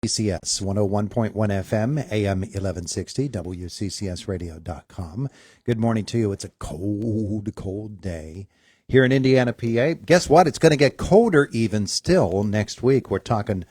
WCCS 101.1 FM, AM 1160, WCCSradio.com. Good morning to you. It's a cold, cold day here in Indiana, PA. Guess what? It's going to get colder even still next week. We're talking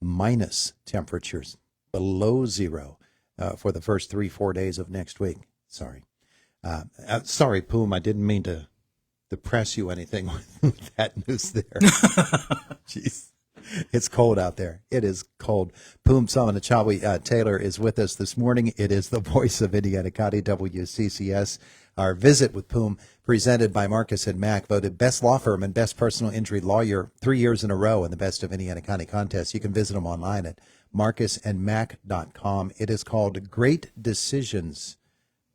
minus temperatures, below zero for the first 3-4 days of next week. Sorry. Sorry, Poom, I didn't mean to depress you anything with that news there. Jeez. It's cold out there. It is cold. Poom Sunachawa-Taylor is with us this morning. It is the voice of Indiana County, WCCS. Our visit with Poom, presented by Marcus & Mack, voted best law firm and best personal injury lawyer 3 years in a row in the Best of Indiana County contest. You can visit them online at marcusandmack.com. It is called Great Decisions.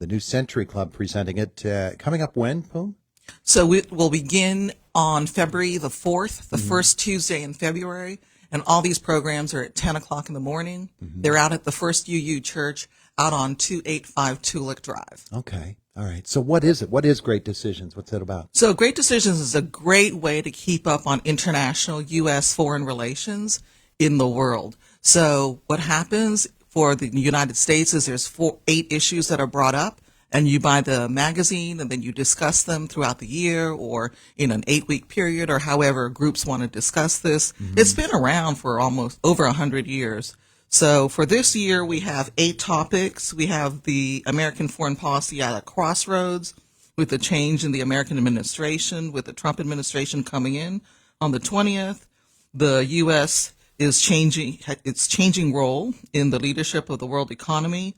The New Century Club presenting it. Coming up when, Poom? So it will begin on February the 4th, the first Tuesday in February, and all these programs are at 10 o'clock in the morning. They're out at the First UU Church out on 285 Tulick Drive. Okay. All right. So what is it? What is Great Decisions? What's it about? So Great Decisions is a great way to keep up on international U.S. foreign relations in the world. So what happens for the United States is there's 8 issues that are brought up. And you buy the magazine and then you discuss them throughout the year or in an 8-week period or however groups want to discuss this. It's been around for almost over 100 years. So for this year, we have 8 topics. We have the American foreign policy at a crossroads with the change in the American administration, with the Trump administration coming in on the 20th. The U.S. is changing its changing role in the leadership of the world economy.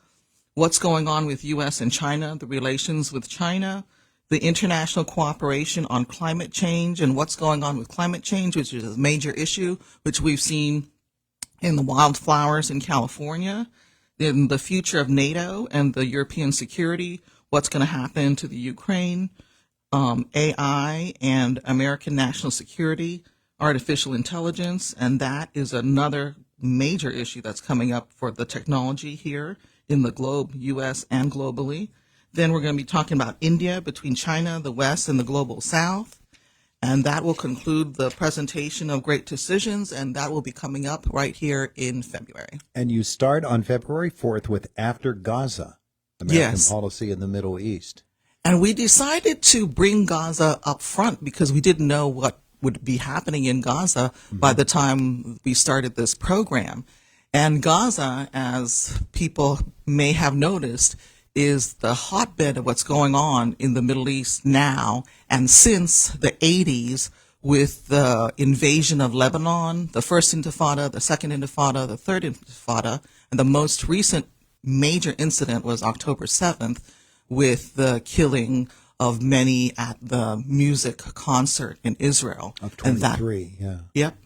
What's going on with U.S. and China, the relations with China, the international cooperation on climate change, and what's going on with climate change, which is a major issue, which we've seen in the wildflowers in California, in the future of NATO and the European security, what's going to happen to the Ukraine, AI and American national security, artificial intelligence, and that is another major issue that's coming up for the technology here in the globe, U.S. and globally. Then we're going to be talking about India, between China, the West, and the global South. And that will conclude the presentation of Great Decisions, and that will be coming up right here in February. And you start on February 4th with After Gaza, American policy in the Middle East. And we decided to bring Gaza up front because we didn't know what would be happening in Gaza by the time we started this program. And Gaza, as people may have noticed, is the hotbed of what's going on in the Middle East now. And since the 80s, with the invasion of Lebanon, the first Intifada, the second Intifada, the third Intifada, and the most recent major incident was October 7th with the killing of many at the music concert in Israel. Of 23, yeah. Yep.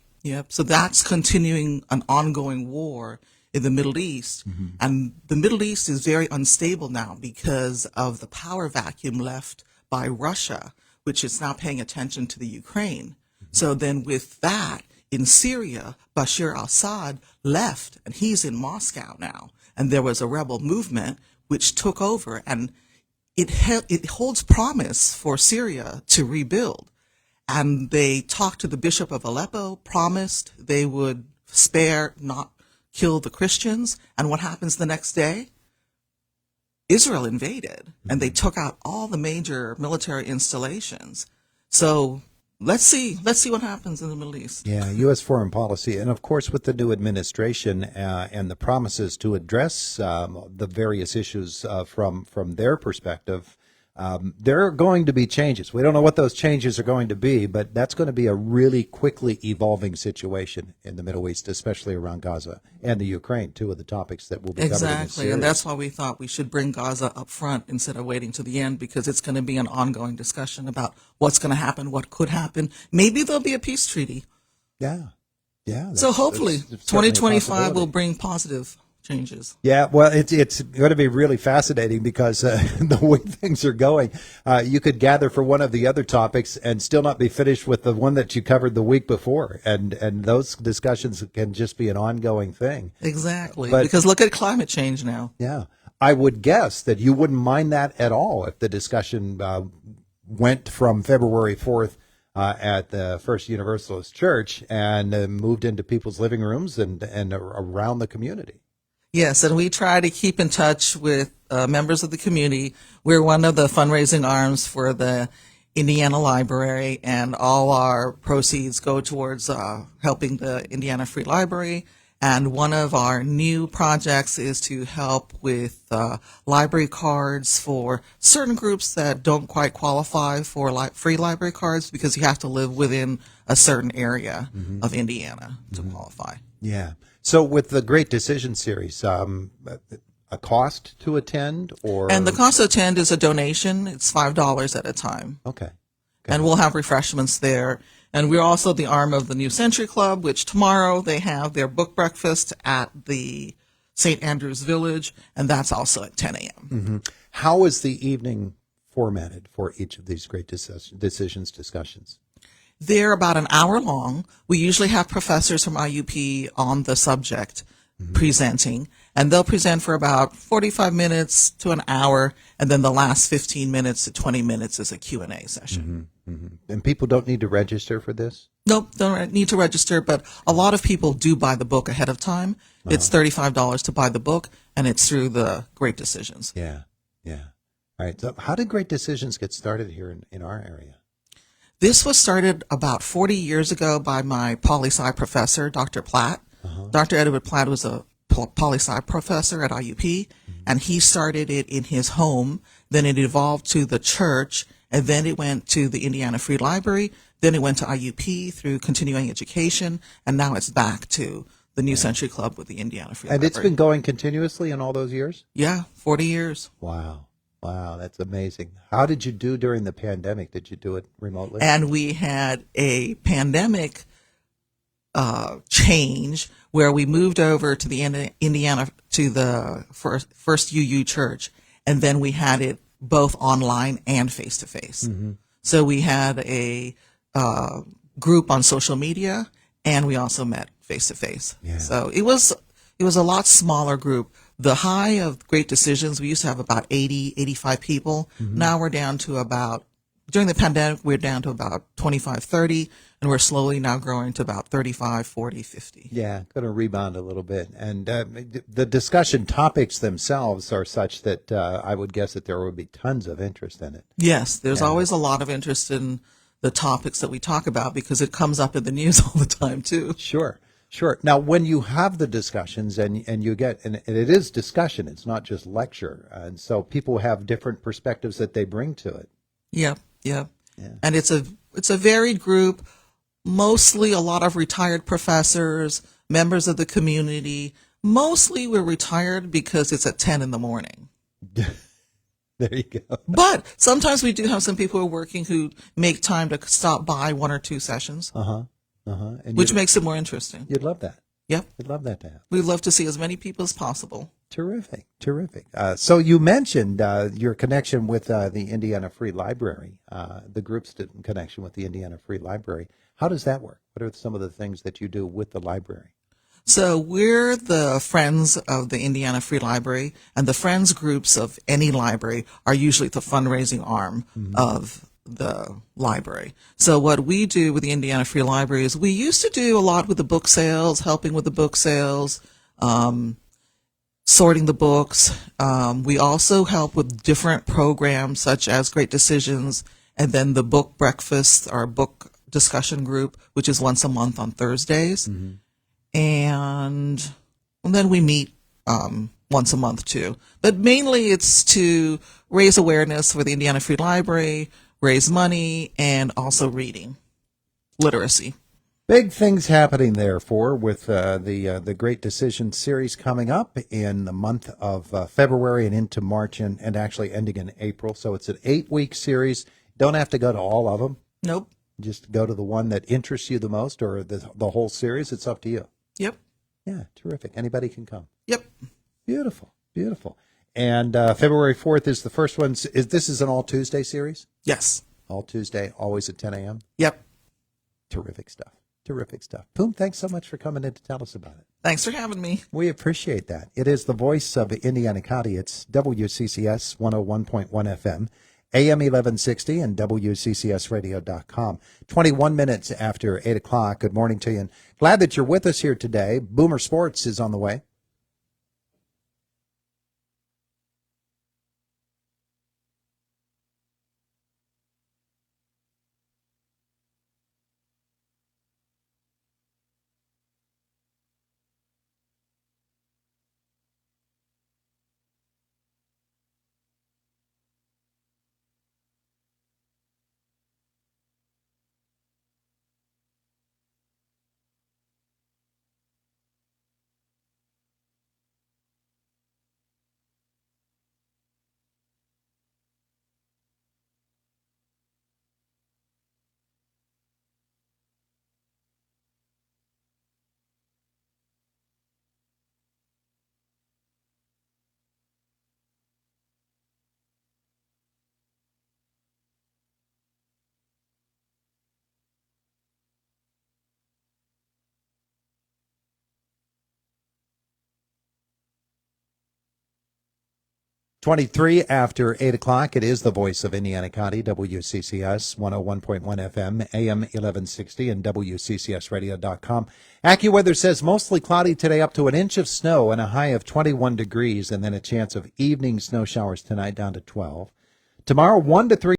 So that's continuing an ongoing war in the Middle East. And the Middle East is very unstable now because of the power vacuum left by Russia, which is now paying attention to the Ukraine. So then with that, in Syria, Bashar al-Assad left, and he's in Moscow now. And there was a rebel movement which took over, and it holds promise for Syria to rebuild. And they talked to the Bishop of Aleppo, promised they would spare, not kill the Christians. And what happens the next day? Israel invaded, and they took out all the major military installations. So let's see what happens in the Middle East. Yeah, U.S. foreign policy. And, of course, with the new administration and the promises to address the various issues from their perspective, there are going to be changes. We don't know what those changes are going to be, but that's going to be a really quickly evolving situation in the Middle East, especially around Gaza and the Ukraine, 2 of the topics that will be covered in this series. And that's why we thought we should bring Gaza up front instead of waiting to the end, because it's going to be an ongoing discussion about what's going to happen, what could happen. Maybe there'll be a peace treaty. Yeah. So hopefully 2025 will bring positive changes. Yeah, well, it's going to be really fascinating because the way things are going, you could gather for one of the other topics and still not be finished with the one that you covered the week before, and those discussions can just be an ongoing thing. Exactly, because look at climate change now. Yeah, I would guess that you wouldn't mind that at all if the discussion went from February 4th at the First Universalist Church and moved into people's living rooms and around the community. Yes, and we try to keep in touch with members of the community. We're one of the fundraising arms for the Indiana Library, and all our proceeds go towards helping the Indiana Free Library. And one of our new projects is to help with library cards for certain groups that don't quite qualify for free library cards because you have to live within a certain area of Indiana to qualify. Yeah. So with the Great Decision Series, a cost to attend, or And the cost to attend is a donation. It's $5 at a time. Okay. And we'll have refreshments there. And we're also the arm of the New Century Club, which tomorrow they have their book breakfast at the St. Andrews Village, and that's also at 10 a.m. How is the evening formatted for each of these Great Decisions discussions? They're about an hour long. We usually have professors from IUP on the subject presenting, and they'll present for about 45 minutes to an hour, and then the last 15 minutes to 20 minutes is a Q&A session. And people don't need to register for this? Nope, don't need to register, but a lot of people do buy the book ahead of time. It's $35 to buy the book, and it's through the Great Decisions. Yeah. All right. So how did Great Decisions get started here in our area? This was started about 40 years ago by my poli-sci professor, Dr. Platt. Dr. Edward Platt was a poli-sci professor at IUP, and he started it in his home. Then it evolved to the church, and then it went to the Indiana Free Library. Then it went to IUP through continuing education, and now it's back to the New Century Club with the Indiana Free And Library. it's been going continuously in all those years? Yeah, 40 years. Wow, that's amazing. How did you do during the pandemic? Did you do it remotely? And we had a pandemic change where we moved over to the Indiana to the first UU church, and then we had it both online and face to face. So we had a group on social media, and we also met face to face. So it was a lot smaller group. The high of Great Decisions, we used to have about 80, 85 people. Now we're down to about, during the pandemic, we're down to about 25, 30, and we're slowly now growing to about 35, 40, 50. Yeah, going to rebound a little bit. And the discussion topics themselves are such that I would guess that there would be tons of interest in it. Yes, there's always a lot of interest in the topics that we talk about because it comes up in the news all the time, too. Sure. Now, when you have the discussions and you get, and it is discussion, it's not just lecture. And so people have different perspectives that they bring to it. Yeah. And it's a varied group, mostly a lot of retired professors, members of the community. Mostly we're retired because it's at 10 in the morning. There you go. But sometimes we do have some people who are working who make time to stop by one or two sessions, And which makes it more interesting. you'd love that. Yep. You'd love that to happen. We'd love to see as many people as possible. Terrific. So you mentioned your connection with the Indiana Free Library, the group's connection with the Indiana Free Library. How does that work? What are some of the things that you do with the library? So we're the friends of the Indiana Free Library, and the friends groups of any library are usually the fundraising arm of the library. So what we do with the Indiana Free Library is we used to do a lot with the book sales, helping with the book sales, sorting the books. We also help with different programs such as Great Decisions, and then the book breakfast, our book discussion group, which is once a month on Thursdays. And then we meet once a month too. But mainly it's to raise awareness for the Indiana Free Library, raise money, and also reading, literacy. Big things happening, therefore, with the Great Decision series coming up in the month of February and into March and actually ending in April. So it's an 8-week series. Don't have to go to all of them. Nope. Just go to the one that interests you the most or the whole series. It's up to you. Yep. Yeah, terrific. Anybody can come. Yep. Beautiful. And February 4th is the first one. This is an all Tuesday series? Yes. All Tuesday, always at 10 a.m.? Yep. Terrific stuff. Poom, thanks so much for coming in to tell us about it. Thanks for having me. We appreciate that. It is the voice of Indiana County. It's WCCS 101.1 FM, AM 1160 and WCCSradio.com. 21 minutes after 8 o'clock. Good morning to you, and glad that you're with us here today. Boomer Sports is on the way. Twenty-three after 8 o'clock. It is the voice of Indiana County, WCCS 101.1 FM, AM 1160, and WCCSradio.com. AccuWeather says mostly cloudy today, up to an inch of snow and a high of 21 degrees, and then a chance of evening snow showers tonight down to 12. Tomorrow, 1 to 3.